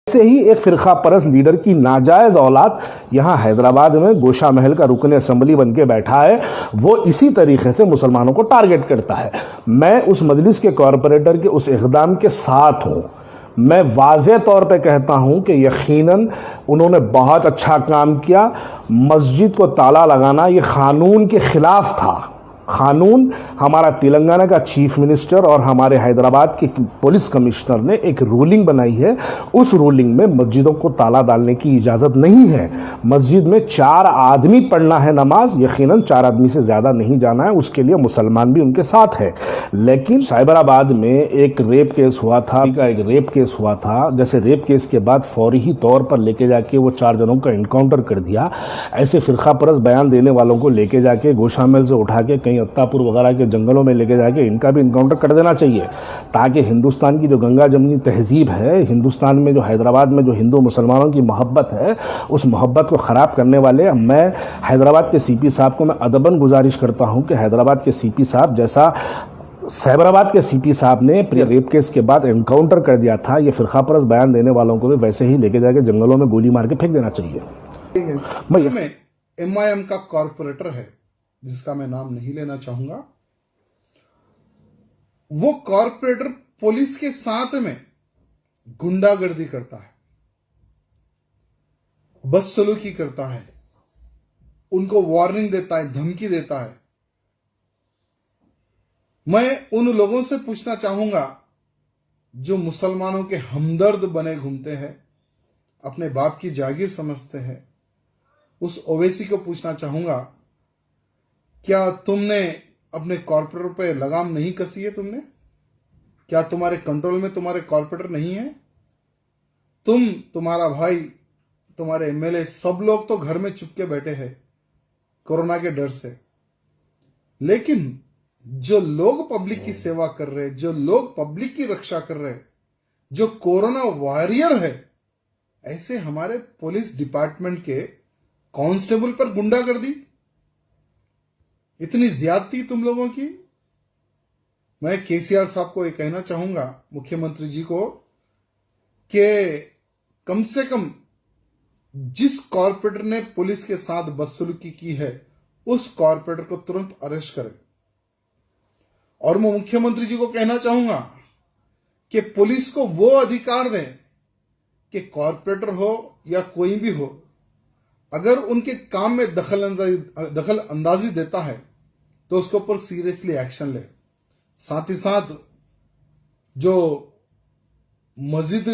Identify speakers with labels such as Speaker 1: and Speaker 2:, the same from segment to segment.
Speaker 1: से ही एक फिरका परस्त लीडर की नाजायज औलाद यहाँ हैदराबाद में गोशा महल का रुकन असेंबली बन के बैठा है। वो इसी तरीके से मुसलमानों को टारगेट करता है। मैं उस मजलिस के कॉरपोरेटर के उस इक़दाम के साथ हूँ। मैं वाज़े तौर पे कहता हूँ कि यकीनन उन्होंने बहुत अच्छा काम किया। मस्जिद को ताला लगाना ये क़ानून के ख़िलाफ़ था। क़ानून हमारा तेलंगाना का चीफ मिनिस्टर और हमारे हैदराबाद के पुलिस कमिश्नर ने एक रूलिंग बनाई है। उस रूलिंग में मस्जिदों को ताला डालने की इजाज़त नहीं है। मस्जिद में 4 आदमी पढ़ना है नमाज, यकीनन 4 आदमी से ज़्यादा नहीं जाना है। उसके लिए मुसलमान भी उनके साथ है। लेकिन साइबराबाद में एक रेप केस हुआ था, एक रेप केस हुआ था। जैसे रेप केस के बाद फौरी ही तौर पर लेके जाके वो 4 जनों का इनकाउंटर कर दिया। ऐसे फिरका परस्त बयान देने वालों को लेके जाके गोशा महल से उठा के कहीं अत्तापुर वगैरह के जंगलों में लेके जाके इनका भी इनकाउंटर कर देना चाहिए, ताकि हिंदुस्तान की जो गंगा जमनी तहजीब है, हिंदुस्तान में जो हैदराबाद में जो हिंदू मुसलमानों की मोहब्बत है, उस मोहब्बत को ख़राब करने वाले मैं हैदराबाद के सीपी साहब को मैं अदबन गुजारिश करता हूं कि हैदराबाद के सीपी साहब जैसा साइबराबाद के सीपी साहब ने रेप केस के बाद एनकाउंटर कर दिया था, ये फिरका परस्त बयान देने वालों को भी वैसे ही लेके जाके जंगलों में गोली मार के फेंक देना चाहिए।
Speaker 2: एमआईएम का कॉरपोरेटर है जिसका मैं नाम नहीं लेना चाहूंगा, वो कॉरपोरेटर पुलिस के साथ में गुंडागर्दी करता है, बदसलूकी करता है, उनको वार्निंग देता है, धमकी देता है। मैं उन लोगों से पूछना चाहूंगा जो मुसलमानों के हमदर्द बने घूमते हैं, अपने बाप की जागीर समझते हैं, उस ओवैसी को पूछना चाहूंगा, क्या तुमने अपने कॉर्पोरेटर पे लगाम नहीं कसी है? तुमने क्या तुम्हारे कंट्रोल में तुम्हारे कॉर्पोरेटर नहीं है? तुम्हारा भाई, तुम्हारे एमएलए, सब लोग तो घर में चुपके बैठे हैं कोरोना के डर से। लेकिन जो लोग पब्लिक की सेवा कर रहे हैं, जो लोग पब्लिक की रक्षा कर रहे हैं, जो कोरोना वॉरियर है, ऐसे हमारे पुलिस डिपार्टमेंट के कांस्टेबल पर गुंडागर्दी, इतनी ज्यादती तुम लोगों की। मैं केसीआर साहब को ये कहना चाहूंगा, मुख्यमंत्री जी को, कि कम से कम जिस कॉर्पोरेटर ने पुलिस के साथ बदसलूकी की है उस कॉर्पोरेटर को तुरंत अरेस्ट करें। और मैं मुख्यमंत्री जी को कहना चाहूंगा कि पुलिस को वो अधिकार दें कि कॉर्पोरेटर हो या कोई भी हो, अगर उनके काम में दखल अंदाजी देता है तो उसके ऊपर सीरियसली एक्शन ले। साथ ही साथ जो मस्जिद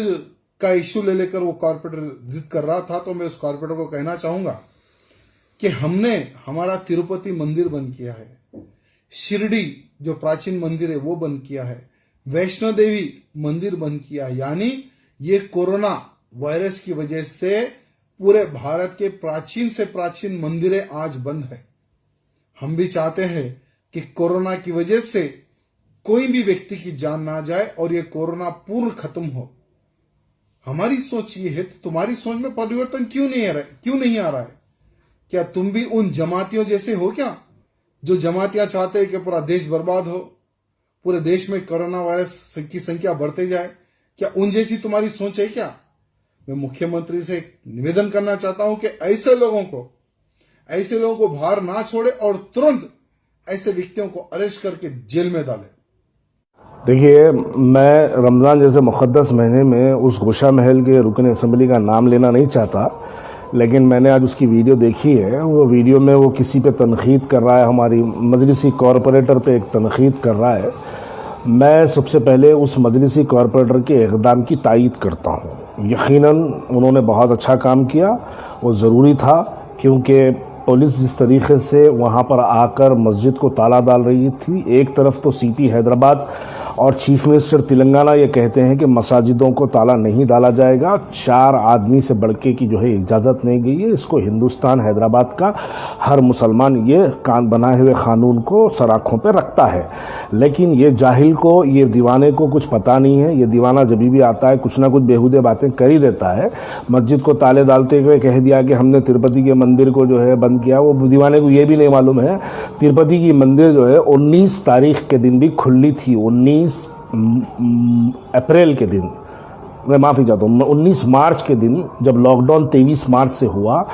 Speaker 2: का इश्यू ले लेकर वो कॉर्पोरेटर जिद कर रहा था, तो मैं उस कॉर्पोरेटर को कहना चाहूंगा कि हमने हमारा तिरुपति मंदिर बंद किया है, शिरडी जो प्राचीन मंदिर है वो बंद किया है, वैष्णो देवी मंदिर बंद किया है। यानी ये कोरोना वायरस की वजह से पूरे भारत के प्राचीन से प्राचीन मंदिरें आज बंद है। हम भी चाहते हैं कि कोरोना की वजह से कोई भी व्यक्ति की जान ना जाए और ये कोरोना पूर्ण खत्म हो। हमारी सोच ये है, तो तुम्हारी सोच में परिवर्तन क्यों नहीं आ रहा है? क्या तुम भी उन जमातियों जैसे हो क्या, जो जमातियां चाहते हैं कि पूरा देश बर्बाद हो, पूरे देश में कोरोना वायरस की संख्या बढ़ते जाए? क्या उन जैसी तुम्हारी सोच है क्या? मैं मुख्यमंत्री से निवेदन करना चाहता हूं कि ऐसे लोगों को बाहर ना छोड़े और तुरंत ऐसे व्यक्तियों को अरेस्ट करके जेल में डाले।
Speaker 1: देखिए, मैं रमज़ान जैसे मुक़द्दस महीने में उस गोशा महल के रुकन असेंबली का नाम लेना नहीं चाहता, लेकिन मैंने आज उसकी वीडियो देखी है। वो वीडियो में वो किसी पे तनक़ीद कर रहा है, हमारी मजलिसी कॉरपोरेटर पे एक तनक़ीद कर रहा है। मैं सबसे पहले उस मजलिसी कॉरपोरेटर के इक़दाम की तायीद करता हूँ। यकीनन उन्होंने बहुत अच्छा काम किया, वो ज़रूरी था, क्योंकि पुलिस जिस तरीके से वहाँ पर आकर मस्जिद को ताला डाल रही थी, एक तरफ तो सीपी हैदराबाद और चीफ मिनिस्टर तेलंगाना ये कहते हैं कि मसाजिदों को ताला नहीं डाला जाएगा, 4 आदमी से बढ़के की जो है इजाज़त नहीं गई है। इसको हिंदुस्तान हैदराबाद का हर मुसलमान ये कान बनाए हुए क़ानून को सर आँखों पर रखता है। लेकिन ये जाहिल को, ये दीवाने को कुछ पता नहीं है। ये दीवाना जब भी आता है कुछ ना कुछ बेहुदे बातें कर ही देता है। मस्जिद को ताले डालते हुए कह दिया कि हमने तिरुपति के मंदिर को जो है बंद किया। वो दीवाने को ये भी नहीं मालूम है तिरुपति की मंदिर जो है 19 तारीख के दिन भी खुली थी, 19 अप्रैल के दिन मैं माफ़ी चाहता हूँ, 19 मार्च के दिन जब लॉकडाउन 23 मार्च से हुआ,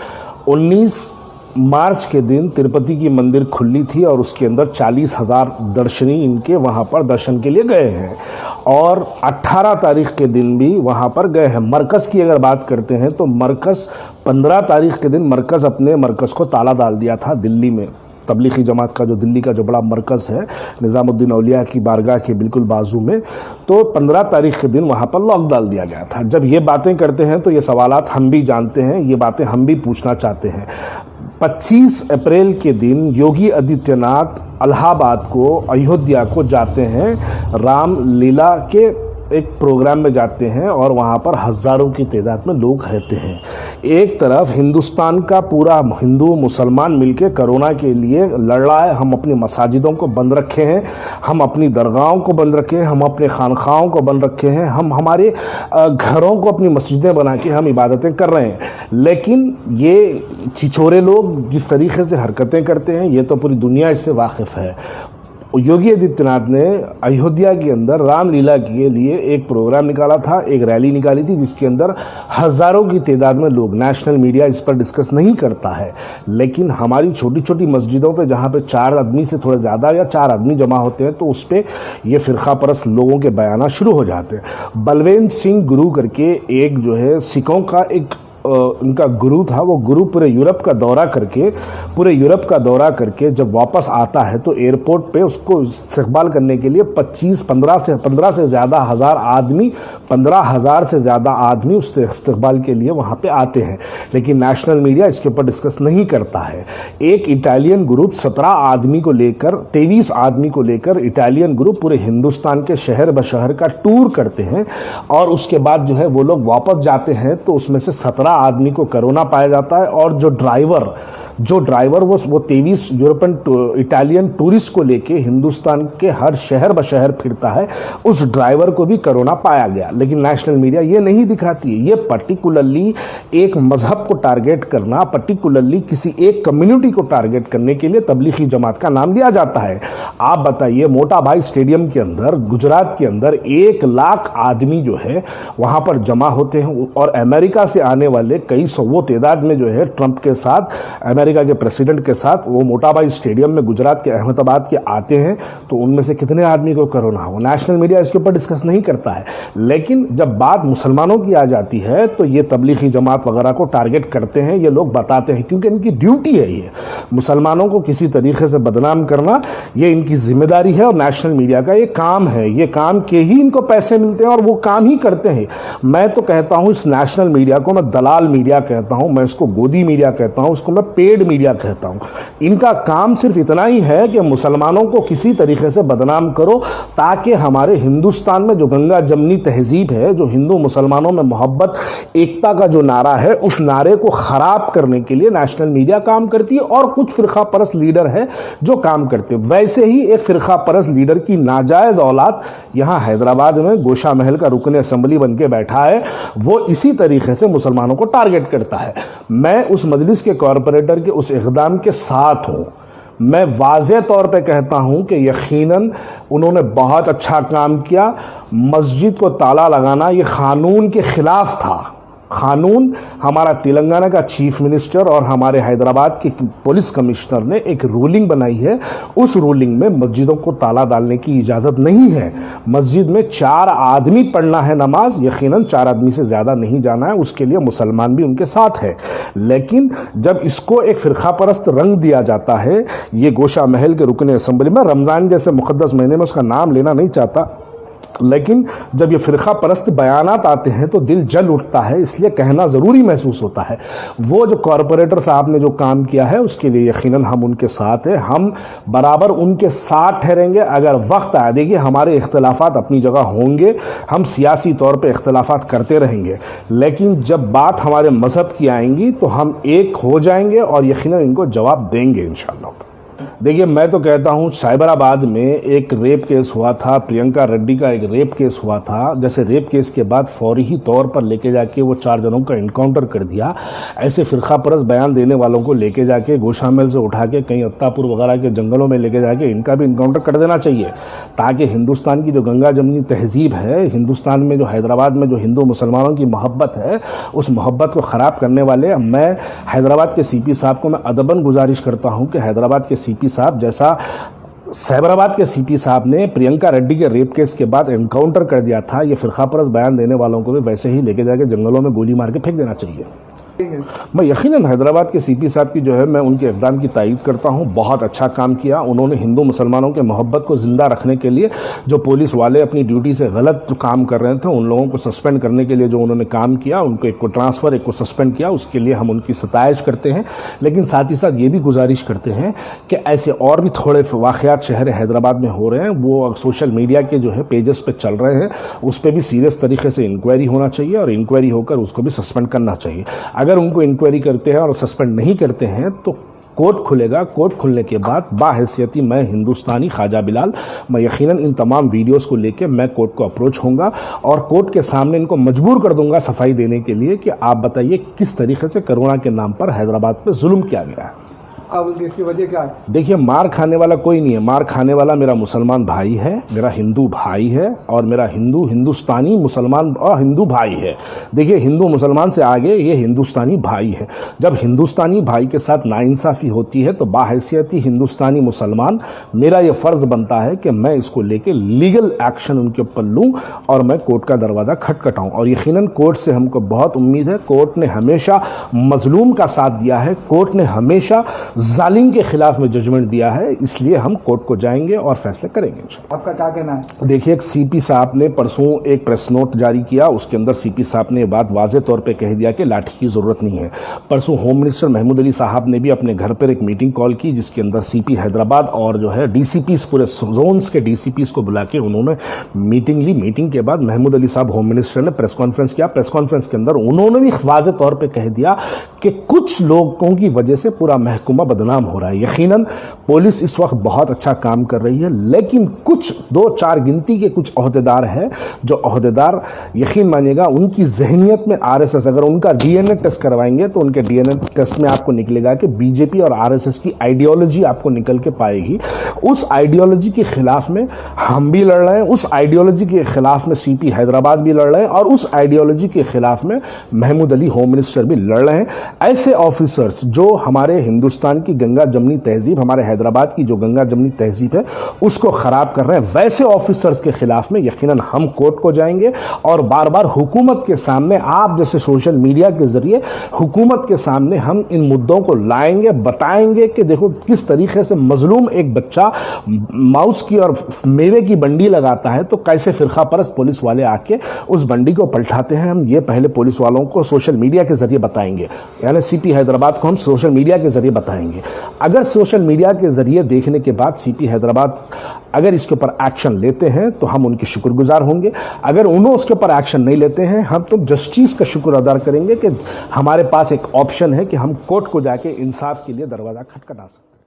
Speaker 1: 19 मार्च के दिन तिरुपति की मंदिर खुली थी और उसके अंदर 40,000 दर्शनी इनके वहाँ पर दर्शन के लिए गए हैं और 18 तारीख के दिन भी वहाँ पर गए हैं। मरकज़ की अगर बात करते हैं तो मरकज़ 15 तारीख के दिन मरकज़ अपने मरकज़ को ताला डाल दिया था दिल्ली में। तबलीगी जमात का जो दिल्ली का जो बड़ा मरकज़ है निज़ामुद्दीन औलिया की बारगाह के बिल्कुल बाजू में, तो 15 तारीख के दिन वहाँ पर लॉक डाल दिया गया था। जब ये बातें करते हैं तो ये सवालात हम भी जानते हैं, ये बातें हम भी पूछना चाहते हैं। 25 अप्रैल के दिन योगी आदित्यनाथ इलाहाबाद को, अयोध्या को जाते हैं, रामलीला के एक प्रोग्राम में जाते हैं और वहाँ पर हज़ारों की तादाद में लोग रहते हैं। एक तरफ हिंदुस्तान का पूरा हिंदू मुसलमान मिलके कोरोना के लिए लड़ रहा है। हम अपनी मसाजिदों को बंद रखे हैं, हम अपनी दरगाहों को बंद रखे हैं, हम अपने खानखाहों को बंद रखे हैं, हम हमारे घरों को अपनी मस्जिदें बना के हम इबादतें कर रहे हैं। लेकिन ये छिछोरे लोग जिस तरीके से हरकतें करते हैं, ये तो पूरी दुनिया इससे वाकिफ़ है। योगी आदित्यनाथ ने अयोध्या के अंदर रामलीला के लिए एक प्रोग्राम निकाला था, एक रैली निकाली थी जिसके अंदर हज़ारों की तादाद में लोग, नेशनल मीडिया इस पर डिस्कस नहीं करता है, लेकिन हमारी छोटी छोटी मस्जिदों पे जहाँ पे 4 आदमी से थोड़ा ज़्यादा या 4 आदमी जमा होते हैं तो उस पर ये फ़िरका परस्त लोगों के बयान शुरू हो जाते हैं। बलवंत सिंह गुरु करके एक जो है सिखों का एक उनका गुरु था, वो गुरु पूरे यूरोप का दौरा करके जब वापस आता है तो एयरपोर्ट पे उसको इस्तकबाल करने के लिए 15 से ज़्यादा हज़ार आदमी, 15,000 से ज़्यादा आदमी उस इस्तकबाल के लिए वहाँ पे आते हैं, लेकिन नेशनल मीडिया इसके ऊपर डिस्कस नहीं करता है। एक इटालियन ग्रुप 17 आदमी को लेकर, 23 आदमी को लेकर इटालियन ग्रुप पूरे हिंदुस्तान के शहर बशहर का टूर करते हैं और उसके बाद जो है वो लोग वापस जाते हैं तो उसमें से 17 आदमी को कोरोना पाया जाता है और जो ड्राइवर वो 23 यूरोपियन इटालियन टूरिस्ट को लेके हिंदुस्तान के हर शहर बशहर फिरता है, उस ड्राइवर को भी कोरोना पाया गया। लेकिन नेशनल मीडिया ये नहीं दिखाती है। ये पर्टिकुलरली एक मजहब को टारगेट करना, पर्टिकुलरली किसी एक कम्युनिटी को टारगेट करने के लिए तबलीगी जमात का नाम लिया जाता है। आप बताइए, मोटा भाई स्टेडियम के अंदर गुजरात के अंदर 1 लाख आदमी जो है वहाँ पर जमा होते हैं और अमेरिका से आने वाले कई सौ तादाद में जो है ट्रंप के साथ, अमेरिका के प्रेसिडेंट के साथ वो मोटाबाई स्टेडियम में गुजरात के अहमदाबाद के आते हैं, तो उनमें से कितने आदमी को कोरोना हो, नेशनल मीडिया इसके ऊपर डिस्कस नहीं करता है। लेकिन जब बात मुसलमानों की आ जाती है तो ये तबलीगी जमात वगैरह को टारगेट करते हैं, ये लोग बताते हैं, क्योंकि इनकी ड्यूटी है ये मुसलमानों को किसी तरीके से बदनाम करना, ये इनकी जिम्मेदारी है और नेशनल मीडिया का ये काम है। ये काम के ही इनको पैसे मिलते हैं और वो काम ही करते हैं। मैं तो कहता हूँ इस नेशनल मीडिया को मैं दलाल मीडिया कहता हूं, मैं इसको गोदी मीडिया कहता हूं, उसको मैं पेड मीडिया कहता हूं। इनका काम सिर्फ इतना ही है कि मुसलमानों को किसी तरीके से बदनाम करो ताकि हमारे हिंदुस्तान में जो गंगा जमनी तहजीब है, जो हिंदू मुसलमानों में मोहब्बत एकता का जो नारा है, उस नारे को खराब करने के लिए नेशनल मीडिया काम करती है और कुछ फिरका परस्त लीडर है जो काम करते हैं। वैसे ही एक फिरका परस्त लीडर की नाजायज औलाद यहां हैदराबाद में गोशा महल का रुकन असेंबली बन के बैठा है, वो इसी तरीके से मुसलमानों को टारगेट करता है। मैं उस मजलिस के कॉरपोरेटर के उस इक़दाम के साथ हूं। मैं वाज़े तौर पे कहता हूं कि यकीनन उन्होंने बहुत अच्छा काम किया। मस्जिद को ताला लगाना ये कानून के खिलाफ था। कानून, हमारा तेलंगाना का चीफ मिनिस्टर और हमारे हैदराबाद के पुलिस कमिश्नर ने एक रूलिंग बनाई है। उस रूलिंग में मस्जिदों को ताला डालने की इजाज़त नहीं है। मस्जिद में 4 आदमी पढ़ना है नमाज, यकीनन 4 आदमी से ज़्यादा नहीं जाना है, उसके लिए मुसलमान भी उनके साथ है। लेकिन जब इसको एक फ़िरका परस्त रंग दिया जाता है, ये गोशा महल के रुकन असेंबली में, रमज़ान जैसे मुक़द्दस महीने में उसका नाम लेना नहीं चाहता, लेकिन जब ये फ़िरका परस्त बयानात आते हैं तो दिल जल उठता है, इसलिए कहना ज़रूरी महसूस होता है। वो जो कॉरपोरेटर साहब ने जो काम किया है उसके लिए यकीनन हम उनके साथ हैं, हम बराबर उनके साथ ठहरेंगे। अगर वक्त आ देखिए हमारे इख्तलाफात अपनी जगह होंगे, हम सियासी तौर पे इख्तलाफात करते रहेंगे, लेकिन जब बात हमारे मज़हब की आएंगी तो हम एक हो जाएंगे और यकीनन इनको जवाब देंगे इंशाअल्लाह। देखिए, मैं तो कहता हूं साइबराबाद में एक रेप केस हुआ था, प्रियंका रेड्डी का एक रेप केस हुआ था। जैसे रेप केस के बाद फौरी ही तौर पर लेके जाके वो 4 जनों का इनकाउंटर कर दिया, ऐसे फिरका परस्त बयान देने वालों को लेके जाके गोशामहल से उठा के कहीं अत्तापुर वगैरह के जंगलों में लेके जाके इनका भी इनकाउंटर कर देना चाहिए, ताकि हिंदुस्तान की जो गंगा जमनी तहजीब है, हिंदुस्तान में जो हैदराबाद में जो हिंदू मुसलमानों की मोहब्बत है, उस मोहब्बत को ख़राब करने वाले, मैं हैदराबाद के सीपी साहब को मैं अदबन गुजारिश करता हूं कि हैदराबाद के सीपी साहब, जैसा साइबराबाद के सीपी साहब ने प्रियंका रेड्डी के रेप केस के बाद एनकाउंटर कर दिया था, ये फिरका परस्त बयान देने वालों को भी वैसे ही लेके जाके जंगलों में गोली मार के फेंक देना चाहिए। मैं यकीनन हैदराबाद के सीपी साहब की जो है मैं उनके इक़दाम की तायीद करता हूं। बहुत अच्छा काम किया उन्होंने। हिंदू मुसलमानों के मोहब्बत को ज़िंदा रखने के लिए जो पुलिस वाले अपनी ड्यूटी से गलत काम कर रहे थे, उन लोगों को सस्पेंड करने के लिए जो उन्होंने काम किया, उनको एक को ट्रांसफ़र, एक को सस्पेंड किया, उसके लिए हम उनकी सताइश करते हैं। लेकिन साथ ही साथ ये भी गुजारिश करते हैं कि ऐसे और भी थोड़े वाक़यात शहर हैदराबाद में हो रहे हैं, वो सोशल मीडिया के जो है पेजेस पे चल रहे हैं, उस पर भी सीरियस तरीके से इंक्वायरी होना चाहिए और इंक्वायरी होकर उसको भी सस्पेंड करना चाहिए। अगर उनको इंक्वायरी करते हैं और सस्पेंड नहीं करते हैं तो कोर्ट खुलेगा। कोर्ट खुलने के बाद बाहैसियती मैं हिंदुस्तानी ख्वाजा बिलाल, मैं यकीनन इन तमाम वीडियोस को लेकर मैं कोर्ट को अप्रोच होऊंगा और कोर्ट के सामने इनको मजबूर कर दूंगा सफाई देने के लिए कि आप बताइए किस तरीके से कोरोना के नाम पर हैदराबाद पे जुल्म किया गया है।
Speaker 3: इसकी वजह क्या है?
Speaker 1: देखिए, मार खाने वाला कोई नहीं है। मार खाने वाला मेरा मुसलमान भाई है, मेरा हिंदू भाई है और मेरा हिंदुस्तानी मुसलमान और हिंदू भाई है। देखिए, हिंदू मुसलमान से आगे ये हिंदुस्तानी भाई है। जब हिंदुस्तानी भाई के साथ नाइंसाफ़ी होती है तो बाहैसियती हिंदुस्तानी मुसलमान मेरा ये फ़र्ज़ बनता है कि मैं इसको लेके लीगल एक्शन उनके ऊपर लूँ और मैं कोर्ट का दरवाज़ा खटखटाऊँ। और यकीनन कोर्ट से हमको बहुत उम्मीद है। कोर्ट ने हमेशा मजलूम का साथ दिया है, कोर्ट ने हमेशा जालिम के खिलाफ में जजमेंट दिया है, इसलिए हम कोर्ट को जाएंगे और फैसले करेंगे।
Speaker 3: आपका क्या कहना है?
Speaker 1: देखिए, एक सीपी साहब ने परसों एक प्रेस नोट जारी किया, उसके अंदर सीपी साहब ने बात वाज़े तौर पे कह दिया कि लाठी की ज़रूरत नहीं है। परसों होम मिनिस्टर महमूद अली साहब ने भी अपने घर पर एक मीटिंग कॉल की, जिसके अंदर सीपी हैदराबाद और जो है डीसीपीस, पूरे जोन्स के डीसीपीस को बुला के उन्होंने मीटिंग ली। मीटिंग के बाद महमूद अली साहब होम मिनिस्टर ने प्रेस कॉन्फ्रेंस किया। प्रेस कॉन्फ्रेंस के अंदर उन्होंने भी वाज़े तौर पर कह दिया कि कुछ लोगों की वजह से पूरा महकमा बदनाम हो रहा है। यकीनन पुलिस इस वक्त बहुत अच्छा काम कर रही है, लेकिन कुछ 2-4 गिनती के कुछ ओहदेदार हैं, जो ओहदेदार यकीन मानिएगा उनकी जहनियत में आरएसएस, अगर उनका डीएनए टेस्ट करवाएंगे तो उनके डीएनए टेस्ट में आपको निकलेगा कि बीजेपी और आरएसएस की आइडियोलॉजी आपको निकल के पाएगी। उस आइडियोलॉजी के खिलाफ में हम भी लड़ रहे हैं, उस आइडियोलॉजी के खिलाफ में सीपी हैदराबाद भी लड़ रहे हैं और उस आइडियोलॉजी के खिलाफ में महमूद अली होम मिनिस्टर भी लड़ रहे हैं। ऐसे ऑफिसर्स जो हमारे हिंदुस्तान की गंगा जमनी तहजीब, हमारे हैदराबाद की जो गंगा जमनी तहजीब है, उसको ख़राब कर रहे हैं, वैसे ऑफिसर्स के खिलाफ में यकीनन हम कोर्ट को जाएंगे और बार बार हुकूमत के सामने, आप जैसे सोशल मीडिया के ज़रिए हुकूमत के सामने हम इन मुद्दों को लाएंगे, बताएंगे कि देखो किस तरीके से मजलूम एक बच्चा माउस की और मेवे की बंडी लगाता है तो कैसे फिरका परस्त पुलिस वाले आके उस बंडी को पलटाते हैं। हम ये पहले पुलिस वालों को सोशल मीडिया के ज़रिए बताएंगे, यानी सीपी हैदराबाद को हम सोशल मीडिया के ज़रिए बताएंगे। अगर सोशल मीडिया के ज़रिए देखने के बाद सीपी हैदराबाद अगर इसके ऊपर एक्शन लेते हैं तो हम उनके शुक्रगुजार होंगे। अगर उन्होंने उसके ऊपर एक्शन नहीं लेते हैं, हम तो जस्टिस का शुक्र अदा करेंगे कि हमारे पास एक ऑप्शन है कि हम कोर्ट को जाके इंसाफ के लिए दरवाज़ा खटखटा सकते हैं।